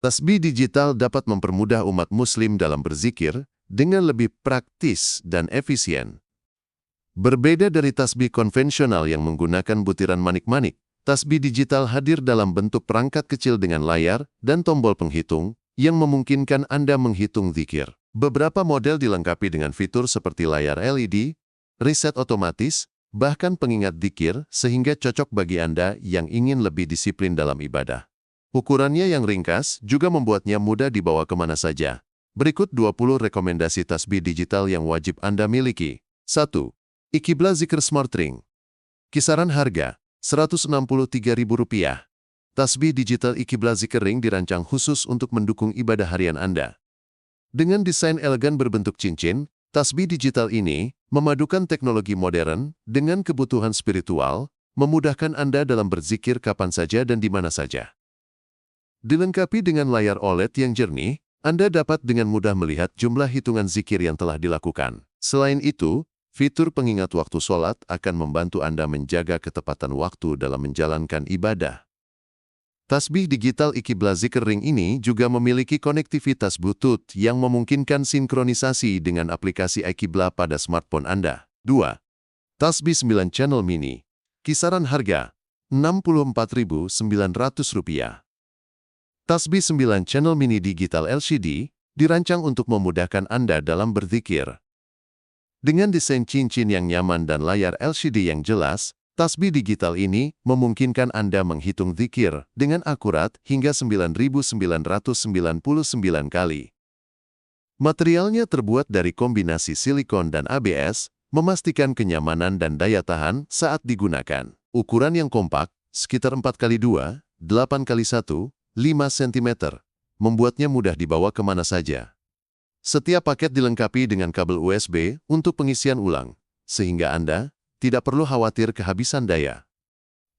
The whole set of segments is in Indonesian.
Tasbih digital dapat mempermudah umat muslim dalam berzikir dengan lebih praktis dan efisien. Berbeda dari tasbih konvensional yang menggunakan butiran manik-manik, tasbih digital hadir dalam bentuk perangkat kecil dengan layar dan tombol penghitung yang memungkinkan Anda menghitung zikir. Beberapa model dilengkapi dengan fitur seperti layar LED, reset otomatis, bahkan pengingat zikir sehingga cocok bagi Anda yang ingin lebih disiplin dalam ibadah. Ukurannya yang ringkas juga membuatnya mudah dibawa kemana saja. Berikut 20 rekomendasi tasbih digital yang wajib Anda miliki. 1. Iqibla Zikr Smart Ring. Kisaran harga Rp163.000. Tasbih digital Iqibla Zikr Ring dirancang khusus untuk mendukung ibadah harian Anda. Dengan desain elegan berbentuk cincin, tasbih digital ini memadukan teknologi modern dengan kebutuhan spiritual, memudahkan Anda dalam berzikir kapan saja dan di mana saja. Dilengkapi dengan layar OLED yang jernih, Anda dapat dengan mudah melihat jumlah hitungan zikir yang telah dilakukan. Selain itu, fitur pengingat waktu sholat akan membantu Anda menjaga ketepatan waktu dalam menjalankan ibadah. Tasbih digital Iqibla Zikr Ring ini juga memiliki konektivitas Bluetooth yang memungkinkan sinkronisasi dengan aplikasi iQibla pada smartphone Anda. 2. Tasbih 9 Channel Mini. Kisaran harga Rp64.900. Tasbih 9 Channel Mini Digital LCD dirancang untuk memudahkan Anda dalam berzikir. Dengan desain cincin yang nyaman dan layar LCD yang jelas, tasbih digital ini memungkinkan Anda menghitung zikir dengan akurat hingga 9.999 kali. Materialnya terbuat dari kombinasi silikon dan ABS, memastikan kenyamanan dan daya tahan saat digunakan. Ukuran yang kompak, sekitar 4x2, 8x1, 5 cm, membuatnya mudah dibawa kemana saja. Setiap paket dilengkapi dengan kabel USB untuk pengisian ulang, sehingga Anda tidak perlu khawatir kehabisan daya.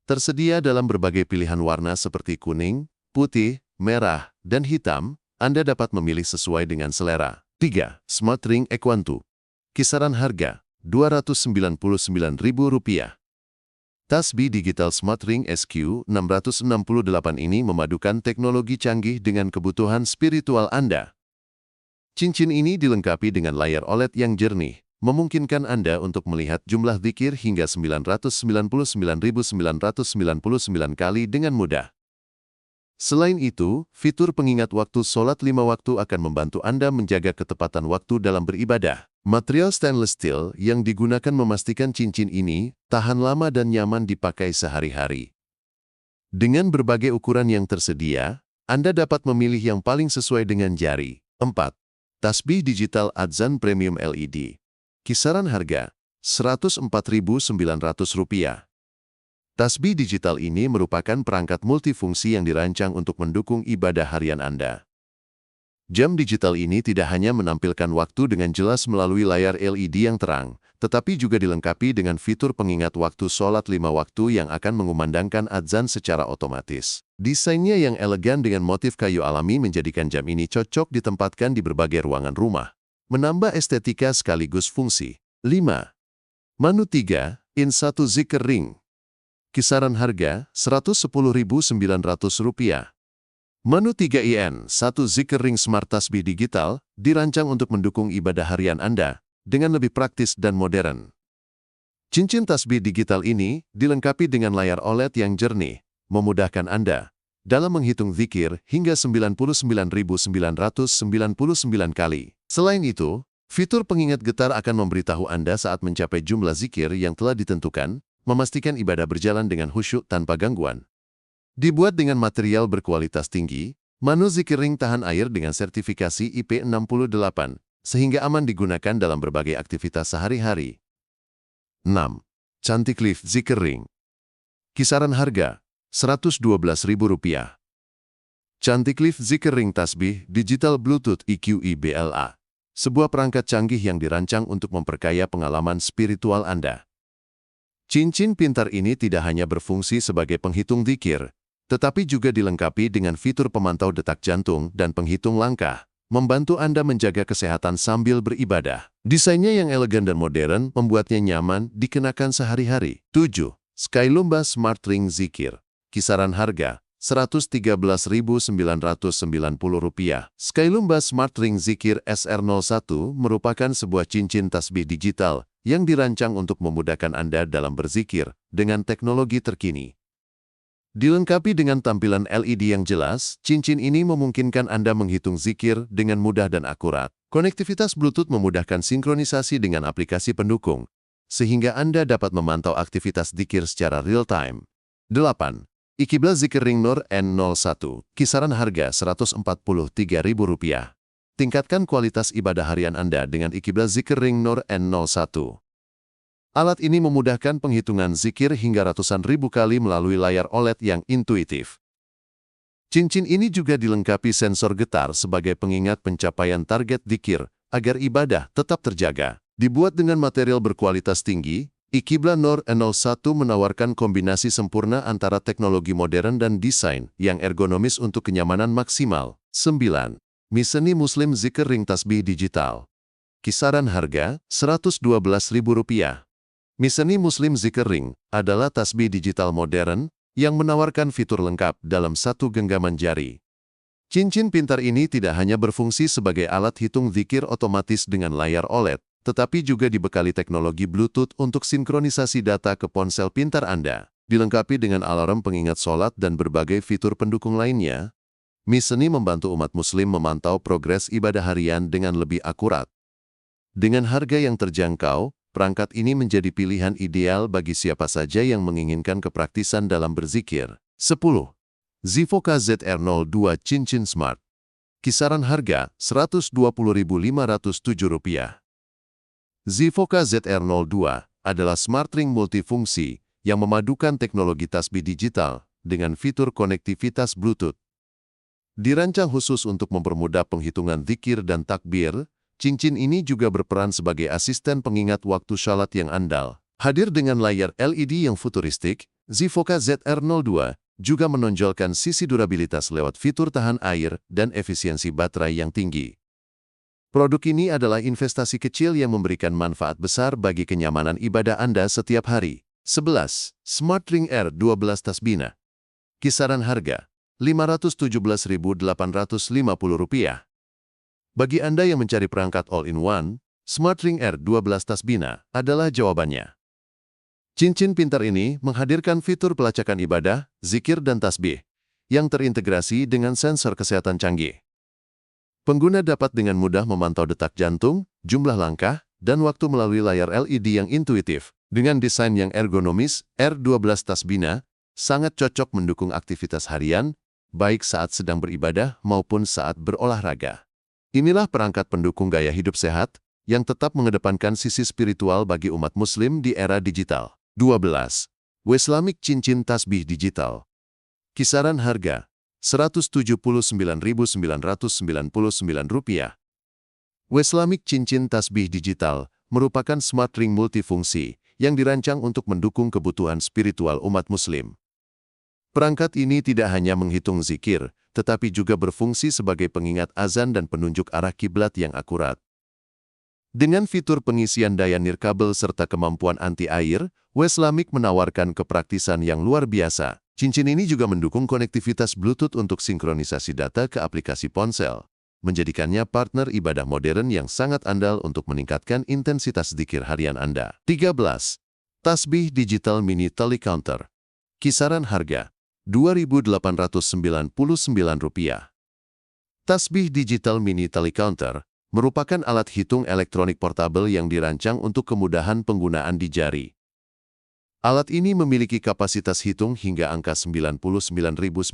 Tersedia dalam berbagai pilihan warna seperti kuning, putih, merah, dan hitam. Anda dapat memilih sesuai dengan selera. 3. Smart Ring Equantu. Kisaran harga Rp299.000. Tasbih digital Smart Ring SQ668 ini memadukan teknologi canggih dengan kebutuhan spiritual Anda. Cincin ini dilengkapi dengan layar OLED yang jernih, memungkinkan Anda untuk melihat jumlah zikir hingga 999.999 kali dengan mudah. Selain itu, fitur pengingat waktu sholat 5 waktu akan membantu Anda menjaga ketepatan waktu dalam beribadah. Material stainless steel yang digunakan memastikan cincin ini tahan lama dan nyaman dipakai sehari-hari. Dengan berbagai ukuran yang tersedia, Anda dapat memilih yang paling sesuai dengan jari. 4. Tasbih digital Adzan Premium LED. Kisaran harga Rp104.900. Tasbih digital ini merupakan perangkat multifungsi yang dirancang untuk mendukung ibadah harian Anda. Jam digital ini tidak hanya menampilkan waktu dengan jelas melalui layar LED yang terang, tetapi juga dilengkapi dengan fitur pengingat waktu sholat 5 waktu yang akan mengumandangkan adzan secara otomatis. Desainnya yang elegan dengan motif kayu alami menjadikan jam ini cocok ditempatkan di berbagai ruangan rumah, menambah estetika sekaligus fungsi. 5. Manu 3 in 1 Zikr Ring. Kisaran harga Rp110.900. Manu 3in 1 Zikr Ring Smart Tasbih Digital dirancang untuk mendukung ibadah harian Anda dengan lebih praktis dan modern. Cincin tasbih digital ini dilengkapi dengan layar OLED yang jernih, memudahkan Anda dalam menghitung zikir hingga 99.999 kali. Selain itu, fitur pengingat getar akan memberitahu Anda saat mencapai jumlah zikir yang telah ditentukan, memastikan ibadah berjalan dengan khusyuk tanpa gangguan. Dibuat dengan material berkualitas tinggi, Manu Zikr Ring tahan air dengan sertifikasi IP68, sehingga aman digunakan dalam berbagai aktivitas sehari-hari. 6. ChantiCliff Zikr Ring. Kisaran harga Rp112.000. ChantiCliff Zikr Ring Tasbih Digital Bluetooth EQI-BLA. Sebuah perangkat canggih yang dirancang untuk memperkaya pengalaman spiritual Anda. Cincin pintar ini tidak hanya berfungsi sebagai penghitung zikir, tetapi juga dilengkapi dengan fitur pemantau detak jantung dan penghitung langkah, membantu Anda menjaga kesehatan sambil beribadah. Desainnya yang elegan dan modern membuatnya nyaman dikenakan sehari-hari. 7. Skylumba Smart Ring Zikir. Kisaran harga Rp113.990. Skylumba Smart Ring Zikir SR01 merupakan sebuah cincin tasbih digital yang dirancang untuk memudahkan Anda dalam berzikir dengan teknologi terkini. Dilengkapi dengan tampilan LED yang jelas, cincin ini memungkinkan Anda menghitung zikir dengan mudah dan akurat. Konektivitas Bluetooth memudahkan sinkronisasi dengan aplikasi pendukung, sehingga Anda dapat memantau aktivitas zikir secara real-time. 8. Iqbal Zikir Ring Nur N01, kisaran harga Rp143.000. Tingkatkan kualitas ibadah harian Anda dengan Iqbal Zikir Ring Nur N01. Alat ini memudahkan penghitungan zikir hingga ratusan ribu kali melalui layar OLED yang intuitif. Cincin ini juga dilengkapi sensor getar sebagai pengingat pencapaian target zikir agar ibadah tetap terjaga. Dibuat dengan material berkualitas tinggi, Iqbal Nur N01 menawarkan kombinasi sempurna antara teknologi modern dan desain yang ergonomis untuk kenyamanan maksimal. 9. Miseni Muslim Zikir Ring Tasbih Digital. Kisaran harga Rp112.000. Miseni Muslim Zikir Ring adalah tasbih digital modern yang menawarkan fitur lengkap dalam satu genggaman jari. Cincin pintar ini tidak hanya berfungsi sebagai alat hitung zikir otomatis dengan layar OLED, tetapi juga dibekali teknologi Bluetooth untuk sinkronisasi data ke ponsel pintar Anda. Dilengkapi dengan alarm pengingat sholat dan berbagai fitur pendukung lainnya, Miseni membantu umat muslim memantau progres ibadah harian dengan lebih akurat. Dengan harga yang terjangkau, perangkat ini menjadi pilihan ideal bagi siapa saja yang menginginkan kepraktisan dalam berzikir. 10. Zifoka ZR02 Cincin Smart. Kisaran harga Rp120.507. Zifoka ZR02 adalah smart ring multifungsi yang memadukan teknologi tasbih digital dengan fitur konektivitas Bluetooth. Dirancang khusus untuk mempermudah penghitungan zikir dan takbir, cincin ini juga berperan sebagai asisten pengingat waktu salat yang andal. Hadir dengan layar LED yang futuristik, Zifoka ZR02 juga menonjolkan sisi durabilitas lewat fitur tahan air dan efisiensi baterai yang tinggi. Produk ini adalah investasi kecil yang memberikan manfaat besar bagi kenyamanan ibadah Anda setiap hari. 11. Smart Ring R12 Tasbina. Kisaran harga Rp517.850. Bagi Anda yang mencari perangkat all-in-one, Smart Ring R12 Tasbina adalah jawabannya. Cincin pintar ini menghadirkan fitur pelacakan ibadah, zikir dan tasbih yang terintegrasi dengan sensor kesehatan canggih. Pengguna dapat dengan mudah memantau detak jantung, jumlah langkah, dan waktu melalui layar LED yang intuitif. Dengan desain yang ergonomis, R12 Tasbina sangat cocok mendukung aktivitas harian, baik saat sedang beribadah maupun saat berolahraga. Inilah perangkat pendukung gaya hidup sehat yang tetap mengedepankan sisi spiritual bagi umat muslim di era digital. 12. Weslamik Cincin Tasbih Digital. Kisaran harga Rp179.999. Weslamik Cincin Tasbih Digital merupakan smart ring multifungsi yang dirancang untuk mendukung kebutuhan spiritual umat muslim. Perangkat ini tidak hanya menghitung zikir, tetapi juga berfungsi sebagai pengingat azan dan penunjuk arah kiblat yang akurat. Dengan fitur pengisian daya nirkabel serta kemampuan anti-air, Weslamik menawarkan kepraktisan yang luar biasa. Cincin ini juga mendukung konektivitas Bluetooth untuk sinkronisasi data ke aplikasi ponsel, menjadikannya partner ibadah modern yang sangat andal untuk meningkatkan intensitas zikir harian Anda. 13. Tasbih Digital Mini Tali Counter. Kisaran harga Rp2.899. Tasbih Digital Mini Tali Counter merupakan alat hitung elektronik portabel yang dirancang untuk kemudahan penggunaan di jari. Alat ini memiliki kapasitas hitung hingga angka 99.999 5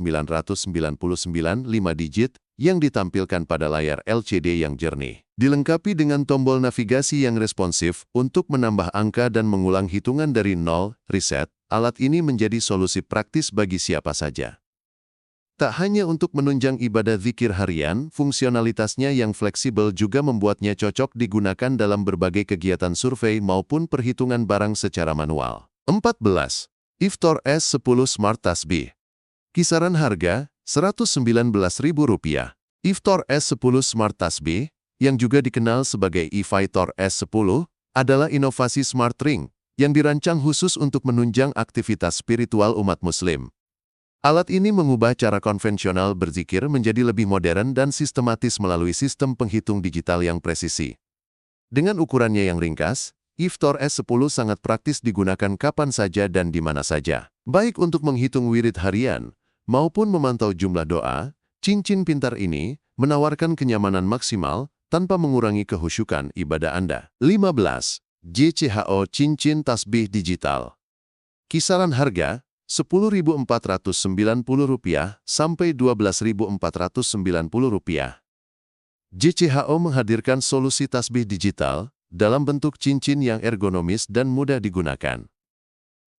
digit yang ditampilkan pada layar LCD yang jernih. Dilengkapi dengan tombol navigasi yang responsif untuk menambah angka dan mengulang hitungan dari nol, reset, alat ini menjadi solusi praktis bagi siapa saja. Tak hanya untuk menunjang ibadah zikir harian, fungsionalitasnya yang fleksibel juga membuatnya cocok digunakan dalam berbagai kegiatan survei maupun perhitungan barang secara manual. 14. Iftor S10 Smart Tasbih. Kisaran harga Rp119.000. Iftor S10 Smart Tasbih, yang juga dikenal sebagai iFighter S10, adalah inovasi smart ring yang dirancang khusus untuk menunjang aktivitas spiritual umat muslim. Alat ini mengubah cara konvensional berzikir menjadi lebih modern dan sistematis melalui sistem penghitung digital yang presisi. Dengan ukurannya yang ringkas, Iftar S10 sangat praktis digunakan kapan saja dan di mana saja. Baik untuk menghitung wirid harian maupun memantau jumlah doa, cincin pintar ini menawarkan kenyamanan maksimal tanpa mengurangi kehusyukan ibadah Anda. 15. JCHO Cincin Tasbih Digital. Kisaran harga Rp10.490 sampai Rp12.490. JCHO menghadirkan solusi tasbih digital dalam bentuk cincin yang ergonomis dan mudah digunakan.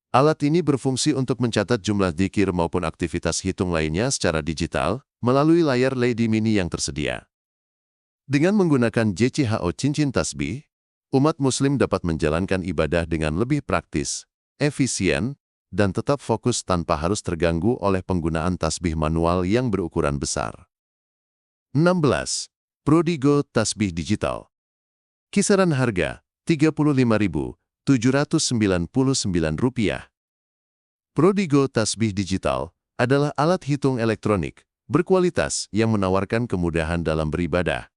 Alat ini berfungsi untuk mencatat jumlah dzikir maupun aktivitas hitung lainnya secara digital melalui layar LED mini yang tersedia. Dengan menggunakan JCHO Cincin Tasbih, umat muslim dapat menjalankan ibadah dengan lebih praktis, efisien, dan tetap fokus tanpa harus terganggu oleh penggunaan tasbih manual yang berukuran besar. 16. Prodigo Tasbih Digital. Kisaran harga Rp35.799. Prodigo Tasbih Digital adalah alat hitung elektronik berkualitas yang menawarkan kemudahan dalam beribadah.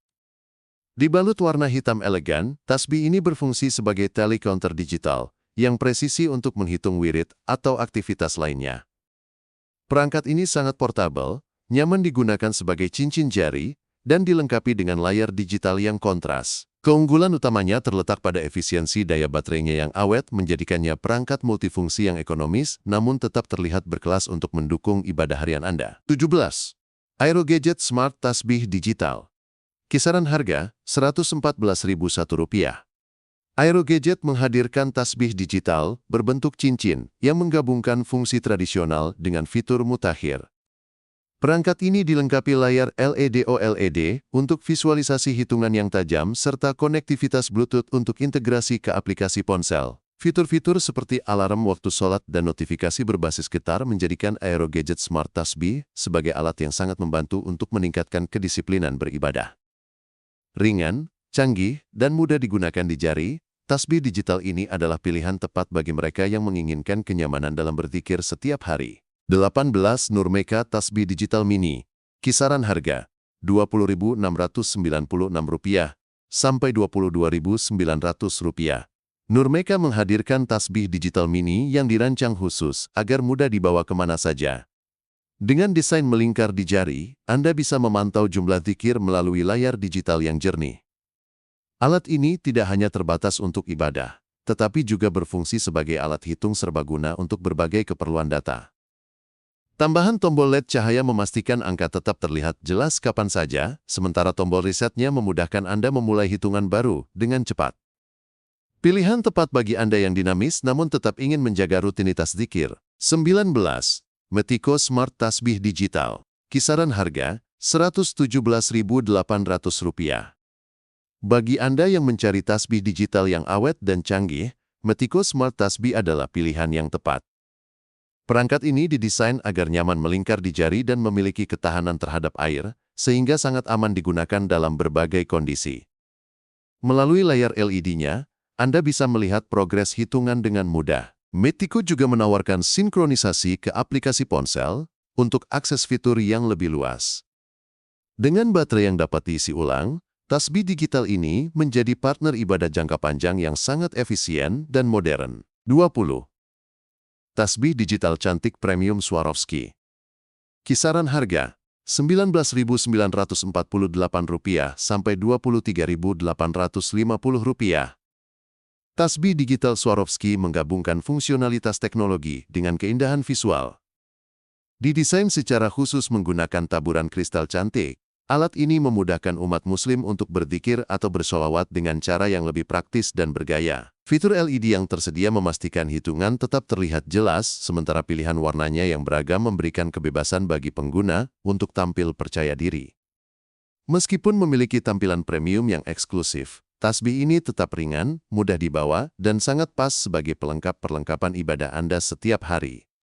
Dibalut warna hitam elegan, tasbih ini berfungsi sebagai tally counter digital yang presisi untuk menghitung wirid atau aktivitas lainnya. Perangkat ini sangat portabel, nyaman digunakan sebagai cincin jari, dan dilengkapi dengan layar digital yang kontras. Keunggulan utamanya terletak pada efisiensi daya baterainya yang awet menjadikannya perangkat multifungsi yang ekonomis namun tetap terlihat berkelas untuk mendukung ibadah harian Anda. 17. Aerogadget Smart Tasbih Digital. Kisaran harga Rp114.001. Aerogadget menghadirkan tasbih digital berbentuk cincin yang menggabungkan fungsi tradisional dengan fitur mutakhir. Perangkat ini dilengkapi layar LED OLED untuk visualisasi hitungan yang tajam serta konektivitas Bluetooth untuk integrasi ke aplikasi ponsel. Fitur-fitur seperti alarm waktu sholat dan notifikasi berbasis getar menjadikan Aerogadget Smart Tasbih sebagai alat yang sangat membantu untuk meningkatkan kedisiplinan beribadah. Ringan, canggih, dan mudah digunakan di jari, tasbih digital ini adalah pilihan tepat bagi mereka yang menginginkan kenyamanan dalam berzikir setiap hari. 18. Nurmeka Tasbih Digital Mini. Kisaran harga Rp20.696 sampai Rp22.900. Nurmeka menghadirkan tasbih digital mini yang dirancang khusus agar mudah dibawa kemana saja. Dengan desain melingkar di jari, Anda bisa memantau jumlah dzikir melalui layar digital yang jernih. Alat ini tidak hanya terbatas untuk ibadah, tetapi juga berfungsi sebagai alat hitung serbaguna untuk berbagai keperluan data. Tambahan tombol LED cahaya memastikan angka tetap terlihat jelas kapan saja, sementara tombol resetnya memudahkan Anda memulai hitungan baru dengan cepat. Pilihan tepat bagi Anda yang dinamis namun tetap ingin menjaga rutinitas dzikir. 19. Metiko Smart Tasbih Digital. Kisaran harga Rp117.800. Bagi Anda yang mencari tasbih digital yang awet dan canggih, Metiko Smart Tasbih adalah pilihan yang tepat. Perangkat ini didesain agar nyaman melingkar di jari dan memiliki ketahanan terhadap air, sehingga sangat aman digunakan dalam berbagai kondisi. Melalui layar LED-nya, Anda bisa melihat progres hitungan dengan mudah. Metiko juga menawarkan sinkronisasi ke aplikasi ponsel untuk akses fitur yang lebih luas. Dengan baterai yang dapat diisi ulang, tasbih digital ini menjadi partner ibadah jangka panjang yang sangat efisien dan modern. 20. Tasbih digital cantik premium Swarovski. Kisaran harga Rp19.948 sampai Rp23.850. Tasbih digital Swarovski menggabungkan fungsionalitas teknologi dengan keindahan visual. Didesain secara khusus menggunakan taburan kristal cantik, alat ini memudahkan umat muslim untuk berzikir atau bersolawat dengan cara yang lebih praktis dan bergaya. Fitur LED yang tersedia memastikan hitungan tetap terlihat jelas, sementara pilihan warnanya yang beragam memberikan kebebasan bagi pengguna untuk tampil percaya diri. Meskipun memiliki tampilan premium yang eksklusif, tasbih ini tetap ringan, mudah dibawa, dan sangat pas sebagai pelengkap perlengkapan ibadah Anda setiap hari.